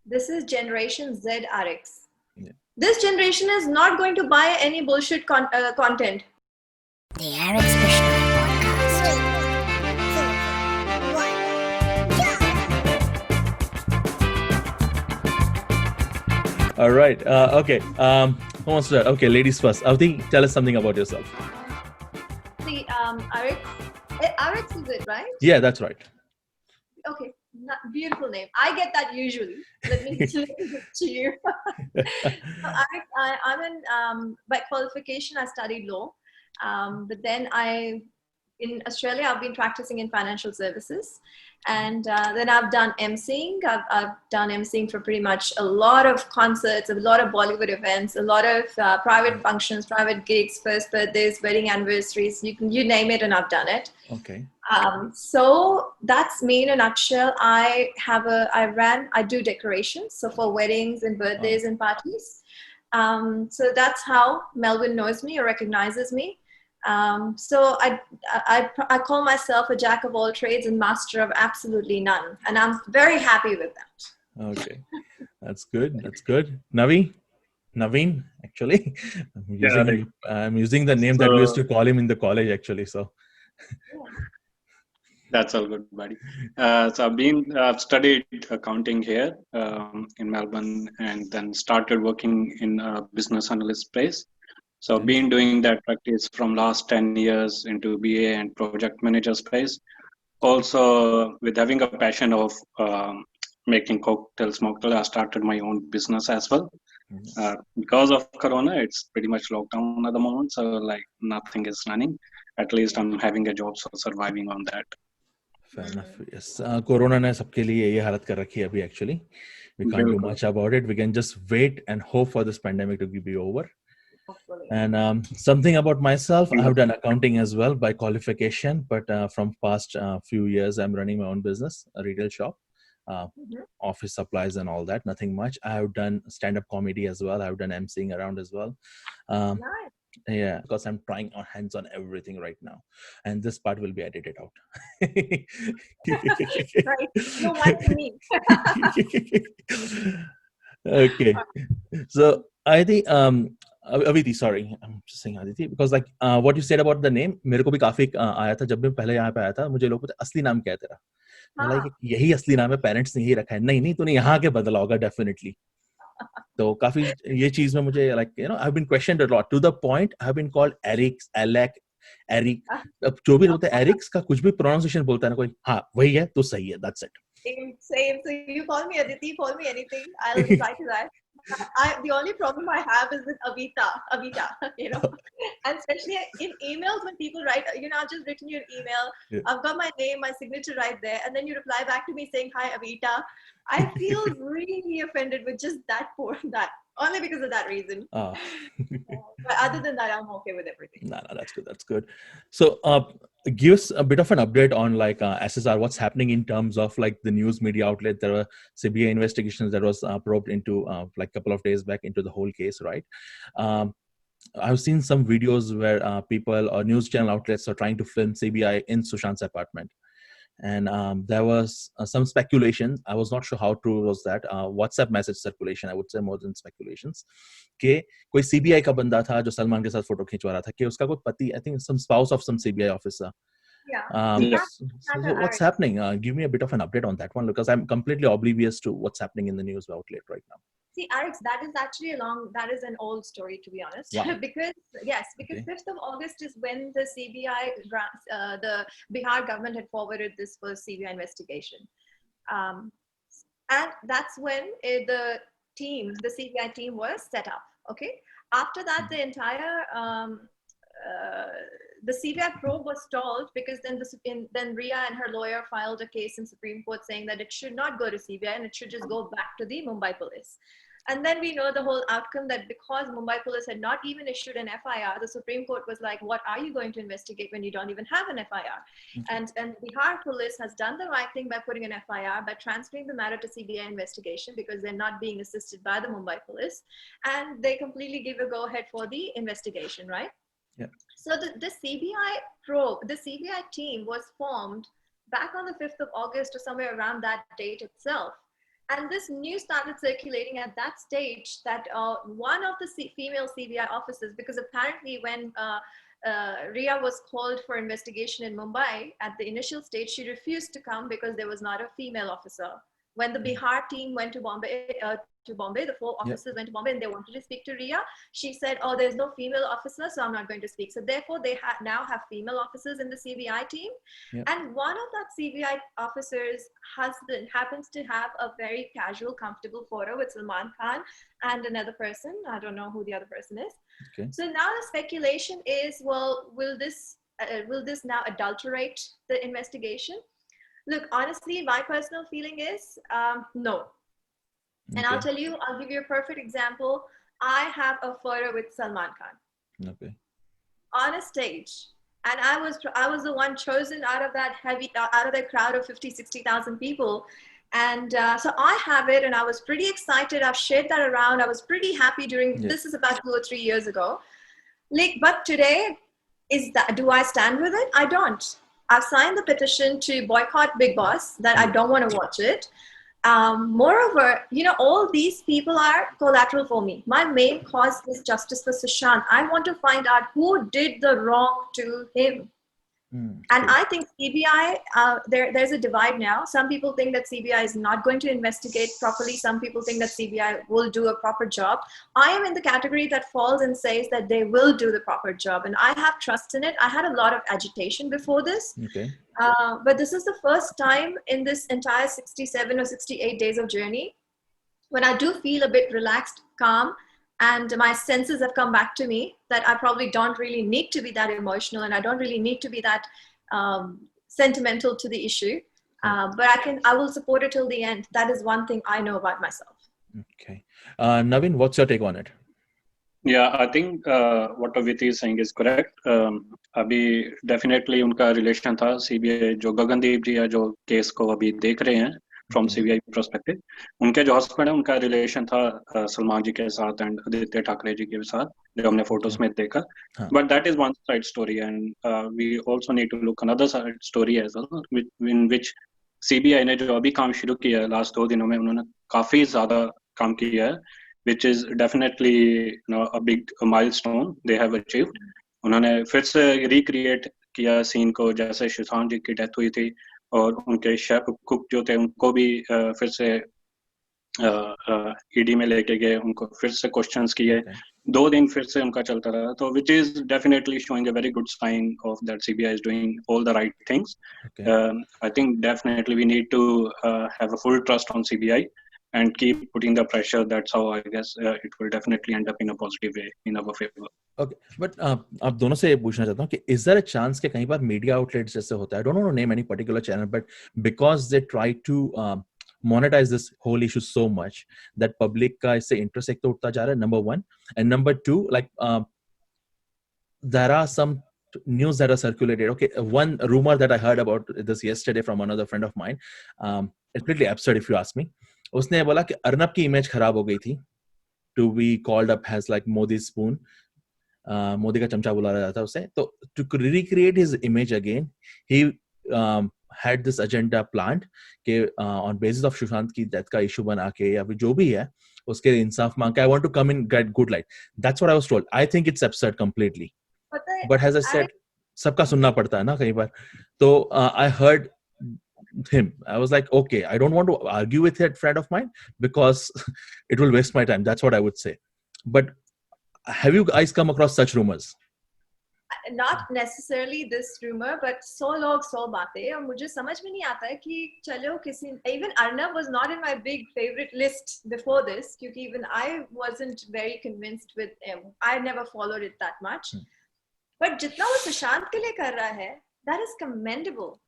This is Generation Z Arix. Yeah. This generation is not going to buy any bullshit content. The Arix Bishnoi podcast. All right. Okay. Who wants to start? Okay, ladies first. Aviti, tell us something about yourself. See, Arix, Arix is it, right? Yeah, that's right. Okay, beautiful name. I get that usually. Let me give it to you. So I'm in, by qualification, I studied law. But then in Australia, I've been practicing in financial services. And then I've done emceeing. I've done emceeing for pretty much a lot of concerts, a lot of Bollywood events, a lot of private functions, private gigs, first birthdays, wedding anniversaries. You name it, and I've done it. Okay. So that's me in a nutshell. I do decorations. So for weddings and birthdays and parties. So that's how Melbourne knows me or recognizes me. So I call myself a jack of all trades and master of absolutely none. And I'm very happy with that. Okay. That's good. That's good. Naveen, actually. I'm using the name that we used to call him in the college, actually. So That's all good, buddy. So I've studied accounting here in Melbourne, and then started working in a business analyst space. So I've been doing that practice from last 10 years into BA and project manager space. Also, with having a passion of making cocktails, mocktail, I started my own business as well. Because of Corona, it's pretty much lockdown at the moment. So like nothing is running. At least I'm having a job, so surviving on that. fair enough. Yes. Corona ने सबके लिए ये हालत कर रखी है अभी, actually. We can't do much about it. We can just wait and hope for this pandemic to be over. And something about myself, I have done accounting as well by qualification, but from past few years, I'm running my own business, a retail shop, office supplies and all that, nothing much. I have done stand-up comedy as well. I've done emceeing around as well. Nice. Yeah, because I'm trying on hands on everything right now, and this part will be edited out. Right. No one to me. Okay, so I think Aviti, sorry, I'm just saying Aditi because like what you said about the name, मेरे को भी काफी आया था जब मैं पहले यहाँ पे आया था, मुझे लोग पूछते असली नाम क्या है तेरा? मैं like यही असली नाम है, पेरेंट्स ने यही रखा है. नहीं तूने यहाँ के बदला होगा definitely. तो काफी ये चीज में मुझे like I've been questioned a lot to the point I've been called Arix, Alec, Eric. अब जो भी होता है Arix का कुछ भी pronunciation बोलता है ना कोई, हाँ वही है तो सही है, that's it. Same. So you call me Aditi, call me anything. I'll reply to that. The only problem I have is with Avita, and especially in emails when people write, I've just written you an email. Yeah. I've got my name, my signature right there, and then you reply back to me saying, "Hi, Avita." I feel really offended with just that only because of that reason. But other than that, I'm okay with everything. No, that's good. So give us a bit of an update on like SSR, what's happening in terms of like the news media outlet. There were CBI investigations that was probed into like a couple of days back into the whole case, right? I've seen some videos where people or news channel outlets are trying to film CBI in Sushant's apartment. And there was some speculation. I was not sure how true was that. WhatsApp message circulation, I would say more than speculations. कि कोई CBI का बंदा था जो सलमान के साथ photo खिंचवा रहा था कि उसका कोई पति, I think some spouse of some CBI officer. Yeah. So what's happening? Give me a bit of an update on that one because I'm completely oblivious to what's happening in the news outlet right now. See, Arix, that is an old story, to be honest. Wow. because 5th of August is when the CBI, the Bihar government had forwarded this first CBI investigation. And that's when the CBI team was set up, okay? After that, the entire, the CBI probe was stalled because then Ria and her lawyer filed a case in Supreme Court saying that it should not go to CBI and it should just go back to the Mumbai police. And then we know the whole outcome that because Mumbai police had not even issued an FIR, the Supreme Court was like, what are you going to investigate when you don't even have an FIR? And Bihar police has done the right thing by putting an FIR, by transferring the matter to CBI investigation because they're not being assisted by the Mumbai police. And they completely give a go-ahead for the investigation, right? Yeah. So the CBI probe, the CBI team was formed back on the 5th of August or somewhere around that date itself. And this news started circulating at that stage that one of the female CBI officers, because apparently when Ria was called for investigation in Mumbai at the initial stage, she refused to come because there was not a female officer. When the Bihar team went to Bombay, the 4 officers went to Bombay and they wanted to speak to Ria, she said, oh, there's no female officer, so I'm not going to speak. So therefore, they now have female officers in the CBI team. And one of that CBI officer's husband happens to have a very casual, comfortable photo with Salman Khan and another person. I don't know who the other person is. Okay. So now the speculation is, well, will this now adulterate the investigation? Look, honestly, my personal feeling is no. And I'll tell you, I'll give you a perfect example. I have a photo with Salman Khan. Okay. On a stage. And I was the one chosen out of that crowd of 50,000-60,000 people. And so I have it and I was pretty excited. I've shared that around. I was pretty happy this is about 2 or 3 years ago. But today, do I stand with it? I don't. I've signed the petition to boycott Big Boss, that I don't want to watch it. Moreover, all these people are collateral for me. My main cause is justice for Shushant. I want to find out who did the wrong to him. And I think CBI, there's a divide now. Some people think that CBI is not going to investigate properly. Some people think that CBI will do a proper job. I am in the category that falls and says that they will do the proper job. And I have trust in it. I had a lot of agitation before this. Okay. But this is the first time in this entire 67 or 68 days of journey when I do feel a bit relaxed, calm, and my senses have come back to me that I probably don't really need to be that emotional and I don't really need to be that sentimental to the issue. But I will support it till the end. That is one thing I know about myself. Okay. Naveen, what's your take on it? Yeah, I think what Aviti is saying is correct. अभी definitely उनका relation था CBI जो गगनदीप जी है जो case को अभी देख रहे हैं from CBI perspective, उनके जो husband है उनका relation था सलमान जी के साथ and आदित्य ठाकरे जी के साथ जो हमने photos में देखा. But that is one side story and we also need to look another side story as well, in which CBI ने जो अभी काम शुरू किया है last 2 दिनों में उन्होंने काफी ज़्यादा काम किया है, which is definitely a big milestone they have achieved. उन्होंने फिर से recreate किया scene को जैसे सुशांत जी की death हुई थी और उनके शेफ कुक जो थे उनको भी फिर से ईडी में लेके गए, उनको फिर से क्वेश्चंस किए, 2 दिन फिर से उनका चलता रहा, तो which is definitely showing a very good sign of that CBI is doing all the right things. I think definitely we need to have a full trust on CBI and keep putting the pressure. That's how I guess it will definitely end up in a positive way in our favor. Okay, but आप दोनों से ये पूछना चाहता हूँ कि is there a chance कि कहीं बार media outlets जैसे होता है, I don't want to name any particular channel, but because they try to monetize this whole issue so much that public का इससे interest एक तो उठता जा रहा है, number 1, and number 2, like there are some news that are circulated. Okay, one rumor that I heard about this yesterday from another friend of mine, it's completely absurd if you ask me. उसने बोला कि अर्नब की image खराब हो गई थी to be called up as like Modi's spoon, Modi का चमचा बुला रहा था उसे, तो to recreate his image again he had this agenda planned कि on basis of Shushant की death का issue बना के या जो भी है उसके इंसाफ मांग के I want to come in get good light. That's what I was told. I think it's absurd completely, but as I said सबका सुनना पड़ता है ना कई बार, तो I heard him. I was like, okay, I don't want to argue with a friend of mine because it will waste my time. That's what I would say. But have you guys come across such rumors? Not necessarily this rumor, but so log so बातें और मुझे समझ में नहीं आता है कि चलो किसी, even Arnab was not in my big favorite list before this क्योंकि even I wasn't very convinced with him. I never followed it that much. But जितना वो सुशांत के लिए कर रहा है, that is commendable.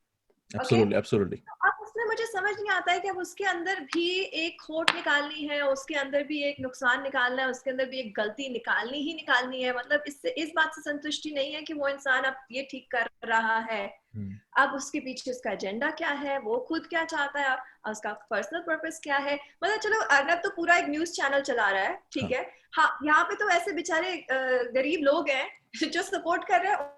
Absolutely, okay? absolutely. अब उसमें मुझे समझ नहीं आता है कि अब उसके अंदर भी एक खोट निकालनी है, उसके अंदर भी एक नुकसान निकालना है, उसके अंदर भी एक गलती निकालनी है. मतलब इससे इस बात से संतुष्टि नहीं है कि वो इंसान अब ये ठीक कर रहा है. अब उसके पीछे उसका एजेंडा क्या है, वो खुद क्या चाहता है, उसका पर्सनल पर्पस क्या है. मतलब चलो अर्नब तो पूरा एक न्यूज चैनल चला रहा है, ठीक है. हाँ, यहाँ पे तो ऐसे बेचारे गरीब लोग हैं जो सपोर्ट कर रहे हैं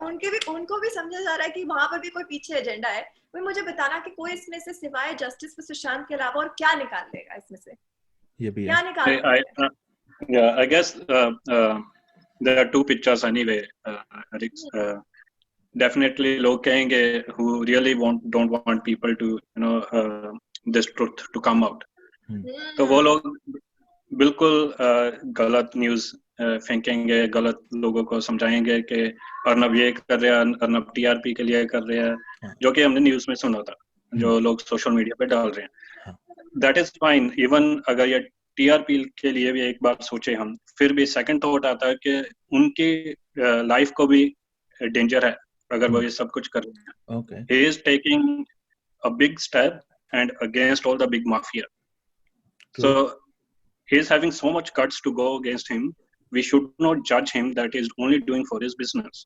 उनको भी समझा जा रहा है कि वहां पर भी कोई पीछे एजेंडा है। वही मुझे बताना कि कोई इसमें से सिवाय जस्टिस फॉर सुशांत के अलावा और क्या निकाल लेगा इसमें से, ये भी क्या है. निकाल Yeah, I guess there are two pictures anyway, Arix. Definitely लोग कहेंगे who really don't want people to this truth to come out. तो वो लोग बिल्कुल गलत न्यूज फेंकेंगे, गलत लोगों को समझाएंगे कि अर्नब ये कर रहे हैं, अर्नब टीआरपी के लिए कर रहे हैं, जो कि हमने न्यूज में सुना था, जो लोग सोशल मीडिया पे डाल रहे हैं. That is fine. इवन अगर ये टीआरपी के लिए भी एक बार सोचे हम, फिर भी सेकंड थॉट आता है कि उनकी लाइफ को भी डेंजर है अगर वो ये सब कुछ कर रहे हैं. Okay. He is taking a big step and against all the big mafia. True. So he is having so much guts to go against him. We should not judge him that he is only doing for his business.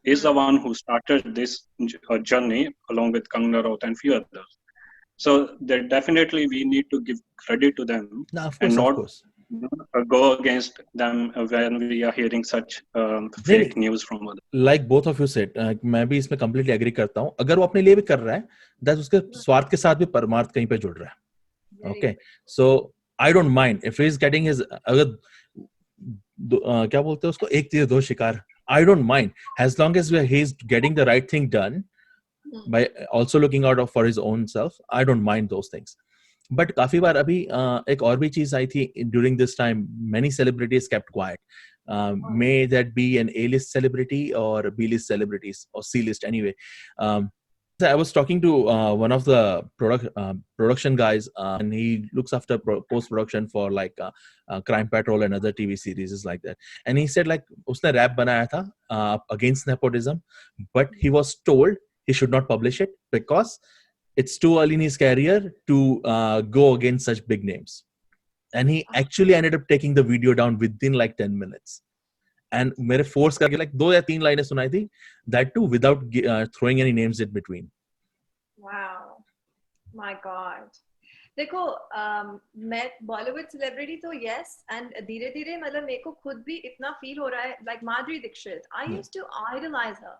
He is the one who started this journey along with Kangana Rao and few others. So that definitely we need to give credit to them. No, of course, and not of course. Go against them when we are hearing such fake news from others. Like both of you said, मैं भी इसमें completely agree करता हूँ. अगर वो अपने लिए भी कर रहा है, that उसके स्वार्थ के साथ भी परमार्थ कहीं पे जुड़ रहा है. Okay, so I don't mind if he is getting his अगर क्या बोलते हैं उसको, एक तीर दो शिकार. I don't mind as long as he is getting the right thing done by also looking out for his own self. I don't mind those things. But काफी बार अभी एक और भी चीज आई थी during this time. Many celebrities kept quiet. May that be an A-list celebrity or B-list celebrities or C-list anyway. I was talking to one of the production guys, and he looks after post-production for like Crime Patrol and other TV series like that. And he said like उसने rap बनाया था against nepotism, but he was told he should not publish it because it's too early in his career to go against such big names. And he actually ended up taking the video down within like 10 minutes. And मेरे force करके like 2 या 3 लाइनें सुनाई थी, that too without throwing any names in between. Wow, my God. देखो मैं Bollywood celebrity तो yes, and धीरे धीरे मतलब मेरे को खुद भी इतना फील हो रहा है like Madhuri Dixit. I used to idolize her.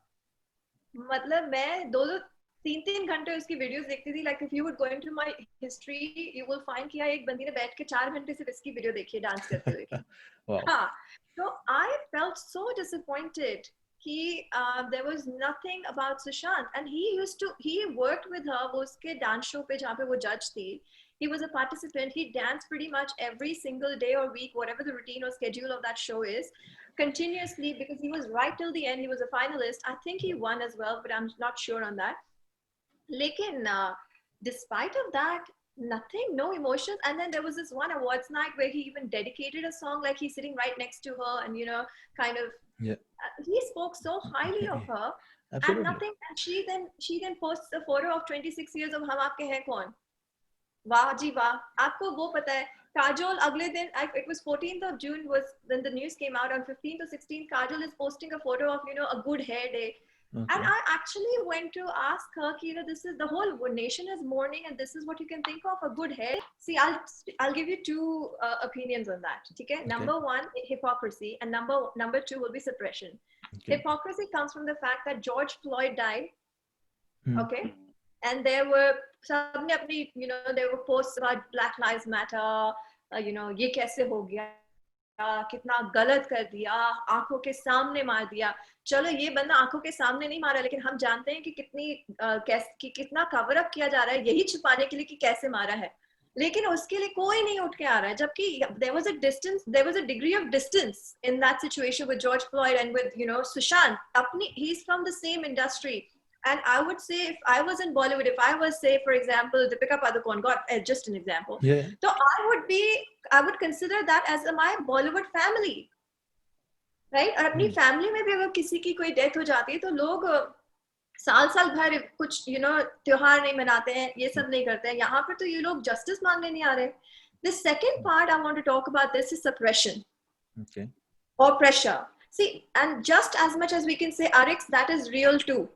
मतलब मैं 2-3 घंटे उसकी वीडियोस देखती थी. Like if you would go into my history, you will find कि एक बंदी ने बैठ के 4 घंटे सिर्फ इसकी वीडियो देखी है डांस करते हुए. Wow. हाँ, so I felt so disappointed कि there was nothing about Shushant, and he worked with her. वो उसके डांस शो पे जहाँ पे वो जज थी, he was a participant. He danced pretty much every single day or week, whatever the routine or schedule of that show is, continuously, because he was right till the end. He was a finalist. I think he won as well, but I'm not sure on that. Lekin despite of that, nothing, no emotions. And then there was this one awards night where he even dedicated a song, like he's sitting right next to her, and kind of he spoke so highly of her. Absolutely. And nothing. And she then posts a photo of 26 years of हम आपके हैं कौन. वाह जी वाह. आपको वो पता है Kajol अगले दिन, it was 14th of June was when the news came out. On 15th or 16th, Kajol is posting a photo of a good hair day. Okay. And I actually went to ask her, this is the whole nation is mourning, and this is what you can think of a good hair. See, I'll give you 2 opinions on that. Okay? Number 1, hypocrisy, and number 2 will be suppression. Okay. Hypocrisy comes from the fact that George Floyd died. Okay, and there were सबने अपनी there were posts about Black Lives Matter. ये कैसे हो गया, कितना गलत कर दिया, आंखों के सामने मार दिया. चलो ये बंदा आंखों के सामने नहीं मारा, लेकिन हम जानते हैं कि कितना कवर अप किया जा रहा है यही छुपाने के लिए कि कैसे मारा है. लेकिन उसके लिए कोई नहीं उठ के आ रहा है, जबकि there was a degree of distance in that situation with George Floyd and with Shushant. He's from the same industry. And I would say, if I was in Bollywood, if I was, say, for example, Deepika Padukone, just an example. Yeah. So I would consider that as my Bollywood family, right? और अपनी family में भी अगर किसी की कोई death हो जाती है, तो लोग साल भर कुछ त्योहार नहीं मनाते हैं, ये सब नहीं करते हैं. यहाँ पर तो ये लोग justice मांगने नहीं आ रहे. The second part I want to talk about this is suppression. Okay. Or pressure. See, and just as much as we can say, Arix, that is real too.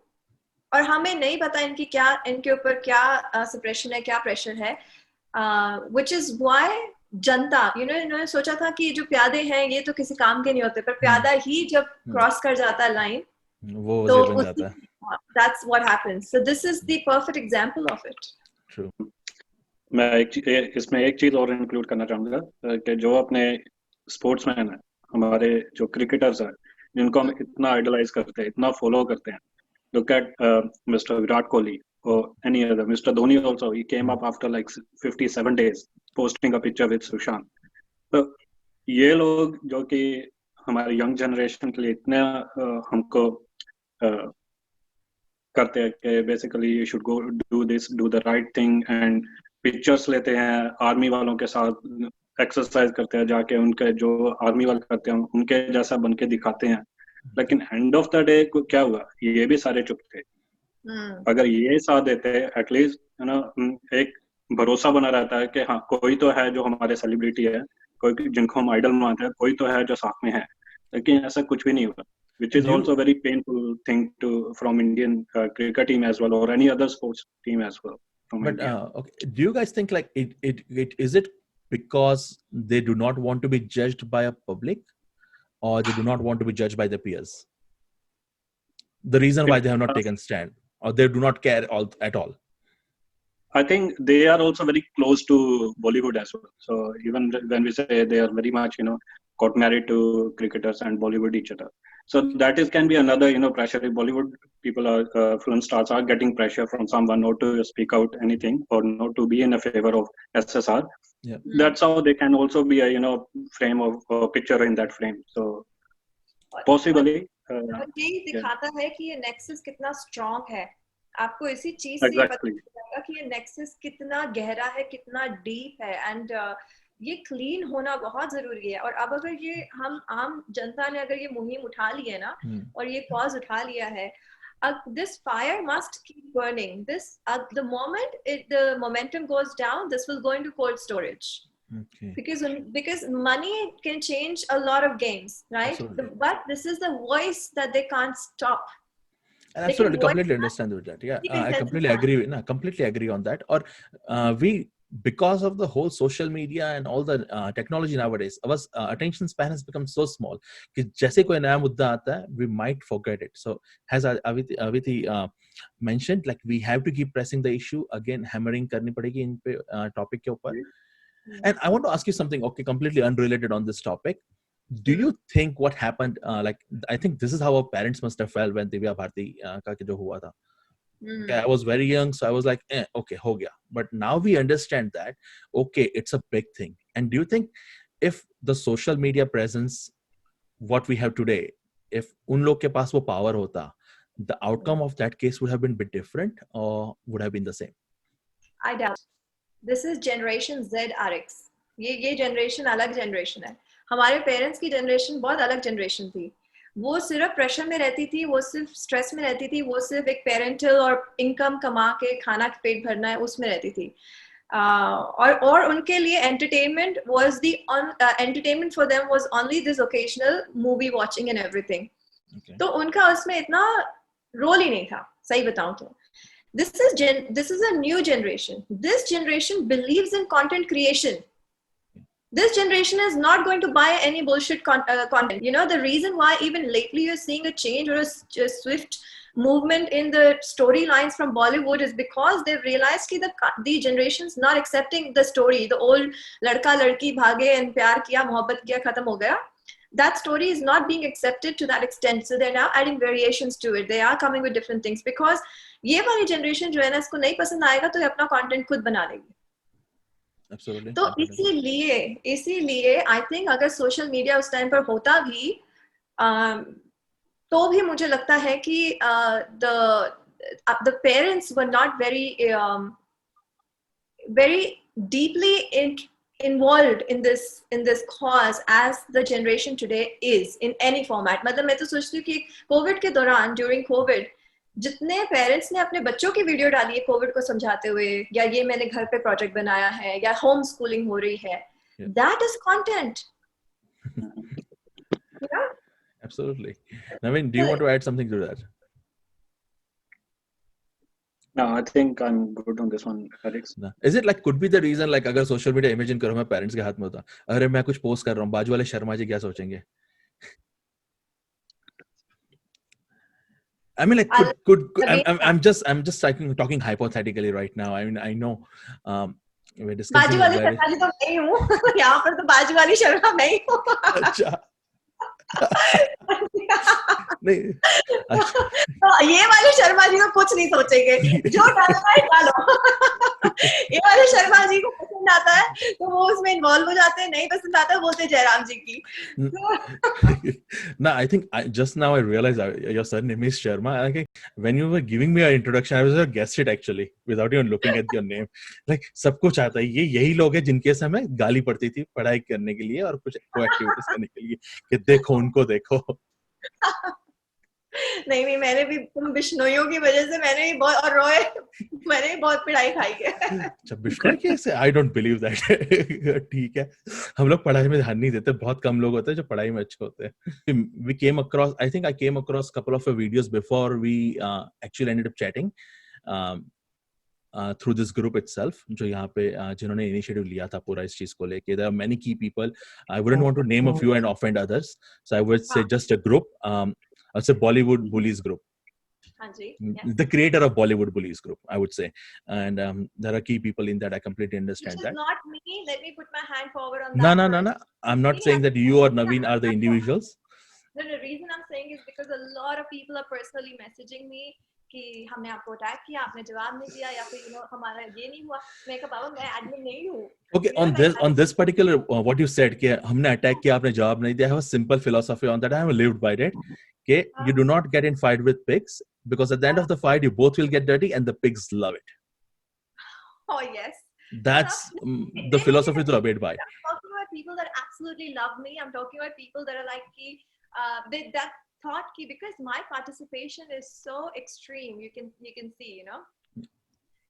और हमें नहीं पता इनके ऊपर क्या सप्रेशन है, क्या प्रेशर है, which is why जनता इन्होंने सोचा था कि जो प्यादे हैं ये तो किसी काम के नहीं होते, पर प्यादा ही जब क्रॉस कर जाता है लाइन, वो तो वजीर बन जाता है. that's what happens. So this is the perfect example of it. True. मैं इसमें एक चीज और इंक्लूड करना चाहूंगा कि जो अपने स्पोर्ट्समैन है, हमारे जो क्रिकेटर्स हैं, जिनको हम इतना आइडलाइज करते हैं, इतना फॉलो करते हैं. Look at Mr. Virat Kohli or any other. Mr. Dhoni also, he came up after like 57 days posting a picture with Shushant. तो ये लोग जो कि हमारे यंग जनरेशन के लिए इतने हमको करते हैं कि basically you should go do this, do the right thing, and pictures लेते हैं आर्मी वालों के साथ, एक्सरसाइज करते हैं जाके, उनके जो आर्मी वाले करते हैं उनके जैसा बन के दिखाते हैं. लेकिन एंड ऑफ द डे क्या हुआ, ये भी सारे चुप थे. अगर ये साथ देते एटलीस्ट, है ना, एक भरोसा बना रहता है कि हाँ कोई तो है जो हमारे सेलिब्रिटी है, कोई जिनको हम आइडल मानते हैं, कोई तो है जो साथ में है. लेकिन ऐसा कुछ भी नहीं हुआ, which is also very painful thing to from Indian cricket team as well, or any other sports team as well from But India. okay, do you guys think like it is it because they do not want to be judged by a public, or they do not want to be judged by their peers? The reason why they have not taken stand, or they do not care at all? I think they are also very close to Bollywood as well. So even when we say they are very much, got married to cricketers and Bollywood each other. So that can be another, pressure. If Bollywood people are, film stars are getting pressure from someone not to speak out anything or not to be in a favor of SSR. Yeah. That's how they can also be a, frame of picture in that frame. So possibly. यही दिखाता है कि ये nexus कितना strong है. आपको इसी चीज से पता चलेगा कि ये नेक्सस कितना गहरा है, कितना डीप है, एंड ये क्लीन होना बहुत जरूरी है. और अब अगर ये हम आम जनता ने अगर ये मुहिम उठा ली है ना, और ये कॉज उठा लिया है, this fire must keep burning. This the moment the momentum goes down, this will go into cold storage. Okay. Because money can change a lot of games, right? But this is the voice that they can't stop. And absolutely, completely understand with that. Yeah, I completely agree. Completely agree on that. Or we, because of the whole social media and all the technology nowadays, our attention span has become so small. कि जैसे कोई नया मुद्दा आता है, we might forget it. So, as Aviti mentioned, like we have to keep pressing the issue again, hammering करनी पड़ेगी इन पे topic के ऊपर. And I want to ask you something, okay, completely unrelated on this topic. Do you think what happened, like, I think this is how our parents must have felt when Divya Bharti ka jo hua tha. Okay, I was very young, so I was like, okay, ho gaya. But now we understand that, okay, it's a big thing. And do you think if the social media presence, what we have today, if un log ke paas wo power hota, the outcome of that case would have been a bit different or would have been the same? I doubt. This is generation Z, Arix. ये generation अलग generation है. हमारे parents की generation बहुत अलग generation थी. वो सिर्फ प्रेशर में रहती थी, वो सिर्फ स्ट्रेस में रहती थी, वो सिर्फ एक पेरेंटल और इनकम कमा के खाना पेट भरना है उसमें रहती थी. और उनके लिए entertainment was the entertainment for them was only this occasional movie watching and everything. तो उनका उसमें इतना रोल ही नहीं था, सही बताऊं तो. This is a new generation. This generation believes in content creation. This generation is not going to buy any bullshit content. The reason why even lately you're seeing a change or a swift movement in the storylines from Bollywood is because they've realized that the generation's not accepting the story. The old ladka ladki bhage and pyar kiya, mohabbat kiya, khatam ho gaya. That story is not being accepted to that extent. So they're now adding variations to it. They are coming with different things because ये वाली generation जो है ना, इसको नहीं पसंद आएगा तो ये अपना content खुद बना लेगी. Absolutely. तो इसीलिए I think अगर social media उस time पर होता भी, तो भी मुझे लगता है कि the parents were not very deeply involved in this cause as the generation today is in any format. मतलब मैं तो सोचती हूँ कि कोविड के दौरान, during कोविड, जितने पेरेंट्स ने अपने बच्चों की वीडियो डाली है कोविड को समझाते हुए, या ये मैंने घर पे प्रोजेक्ट बनाया है, या होम स्कूलिंग हो रही है, that is content. Yeah? Absolutely. Naveen, do you want to add something to that? No, I think I'm good on this one, Arix. Is it like, could be the reason, like, अगर social media imagine करो मैं parents के हाथ में होता, अरे मैं कुछ पोस्ट कर रहा हूँ, बाजू वाले शर्मा जी क्या सोचेंगे? I mean, like, I'll- I'm just talking hypothetically right now. I mean, I know we're discussing बाजू वाली very. शर्मा जी तो मैं ही हूँ यहाँ पर तो बाजू वाली शर्मा मैं ही हूँ अच्छा नहीं तो ये वाले शर्मा जी तो कुछ नहीं सोचेंगे जो डालना है डालो ये वाले शर्मा जी को पसंद आता है तो वो उसमें इन्वॉल्व हो जाते हैं, नहीं पसंद आता है बोलते जयराम जी की No, I think just now I realized your surname is Sharma. Okay, when you were giving me an introduction, I was just guessed it actually without even looking at your name. Like सब कुछ आता है, ये यही लोग हैं जिनके से हमें गाली पड़ती थी पढ़ाई करने के लिए और कुछ को एक्टिविटीज करने के लिए कि देखो उनको देखो. नहीं मैंने भी तुम बिश्नोइयों की वजह से मैंने भी बहुत और रोए मैंने भी बहुत पिटाई खाई है. अच्छा बिश्नोई कैसे? I don't believe that. ठीक है, हम लोग पढ़ाई में ध्यान नहीं देते, बहुत कम लोग होते हैं जो पढ़ाई में अच्छे होते हैं. We came across, I think I came across couple of videos before we actually ended up chatting through this group itself. जो यहाँ पे जिन्होंने इनिशिएटिव लिया था पूरा इस चीज को लेके. There are many key people. I wouldn't want to name a few and offend others, so I would say just a group. It's a Bollywood Bullies group. हाँ जी, The creator of Bollywood Bullies group, I would say, and there are key people in that. I completely understand which is that. not me. Let me put my hand forward on that. No. I'm not saying that you or Naveen are the individuals. No, the reason I'm saying is because a lot of people are personally messaging me कि हमने आपको attack किया, आपने जवाब नहीं दिया, या फिर हमारा ये नहीं हुआ. मैं कहा बाबा मैं एडमिन नहीं हूँ. Okay, on this particular what you said कि हमने अटैक किया, आपने जवाब नहीं दिया. I have a simple philosophy on that. I have lived by it. Okay, you do not get in fight with pigs because at the end of the fight you both will get dirty and the pigs love it. Oh yes. That's the philosophy to abide by. I'm talking about people that absolutely love me. I'm talking about people that are like that thought ki because my participation is so extreme. You can see,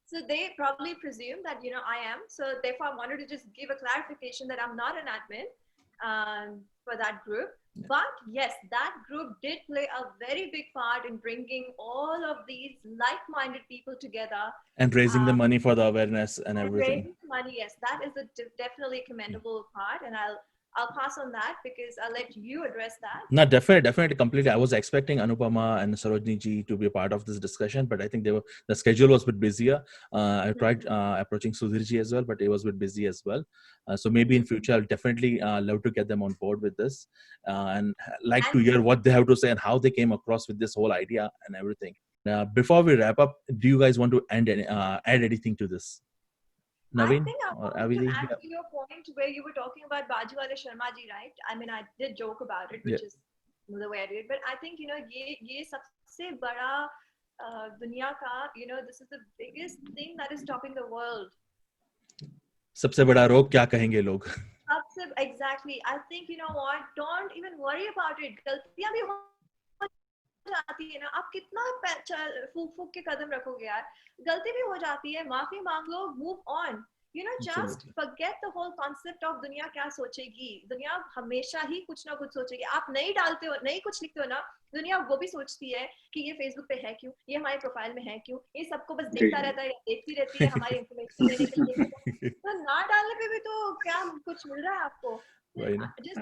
So they probably presume that I am. So therefore, I wanted to just give a clarification that I'm not an admin for that group. But yes, that group did play a very big part in bringing all of these like-minded people together and raising the money for the awareness and everything. Raising money, yes, that is definitely commendable part, and I'll pass on that because I'll let you address that. No, definitely, completely. I was expecting Anupama and Sarojini ji to be a part of this discussion, but I think the schedule was a bit busier. I tried approaching Sudhir ji as well, but it was a bit busy as well. So maybe in future, I'll definitely love to get them on board with this and to hear what they have to say and how they came across with this whole idea and everything. Before we wrap up, do you guys want to add anything to this? Naveen? I think I want to add to your point where you were talking about Bajuwale Sharma ji, right? I mean, I did joke about it, which is the way I did. But I think, ye sabse bada dunya ka, this is the biggest thing that is stopping the world. सबसे बड़ा रोग क्या कहेंगे लोग? Exactly. I think, what? Don't even worry about it. गलतियां भी हो जाती है ना, आप कितना फूक के कदम रखोगे यार, गलती भी हो जाती है, माफी मांग लो, move on. Just forget the whole concept of दुनिया क्या सोचेगी. दुनिया हमेशा ही कुछ ना कुछ सोचेगी. आप नहीं डालते हो, नहीं कुछ लिखते हो ना, दुनिया वो भी सोचती है कि ये फेसबुक पे है क्यों, ये हमारे प्रोफाइल में है क्यों, ये सबको बस देखता रहता है या देखती रहती है हमारी इंफॉर्मेशन लेने के लिए. तो ना डालने पे भी तो क्या कुछ मिल रहा है आपको. Just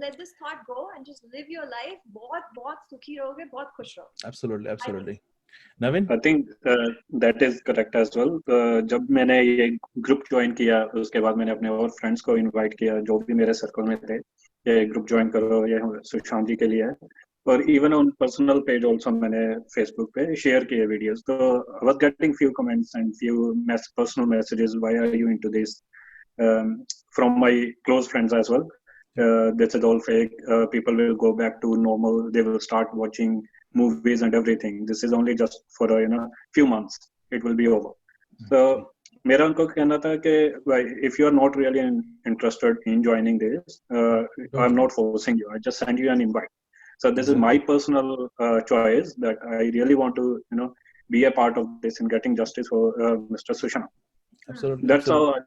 let this thought go and just live your life. बहुत सुखी रहोगे, बहुत खुश रहोगे. Absolutely. Naveen? I think that is correct as well. जब मैंने ये ग्रुप ज्वाइन किया उसके बाद मैंने अपने और फ्रेंड्स को इनवाइट किया जो भी मेरे सर्कल में थे, ये ग्रुप ज्वाइन करो, ये सुशांत जी के लिए है. और even on personal page also मैंने फेसबुक पे शेयर किए वीडियोस. तो I was getting few comments and few personal messages, why are you into this, from my close friends as well. This is all fake. People will go back to normal. They will start watching movies and everything. This is only just for few months. It will be over. So मेरा उनको कहना था कि if you are not really interested in joining this, I'm not forcing you. I just send you an invite. So this is my personal choice that I really want to be a part of this in getting justice for Mr. Shushant. Absolutely. That's how I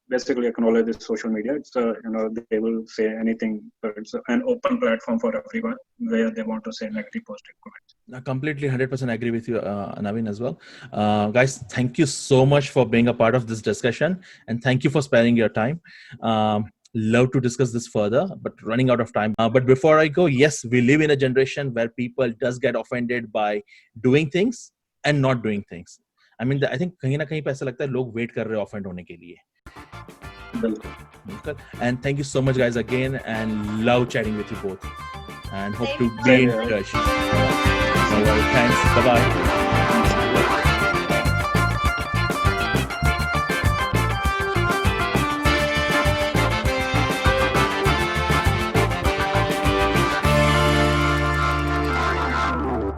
basically acknowledge this social media. It's they will say anything, but it's an open platform for everyone where they want to say negative, positive comments. I completely 100% agree with you, Naveen, as well. Guys, thank you so much for being a part of this discussion and thank you for sparing your time. love to discuss this further, but running out of time. But before I go, yes, we live in a generation where people does get offended by doing things and not doing things. I mean, I think कहीं ना कहीं पे ऐसा लगता है लोग wait कर रहे हैं offend होने के लिए. And thank you so much, guys, again, and love chatting with you both. And hope to be in touch. Thanks. Bye bye.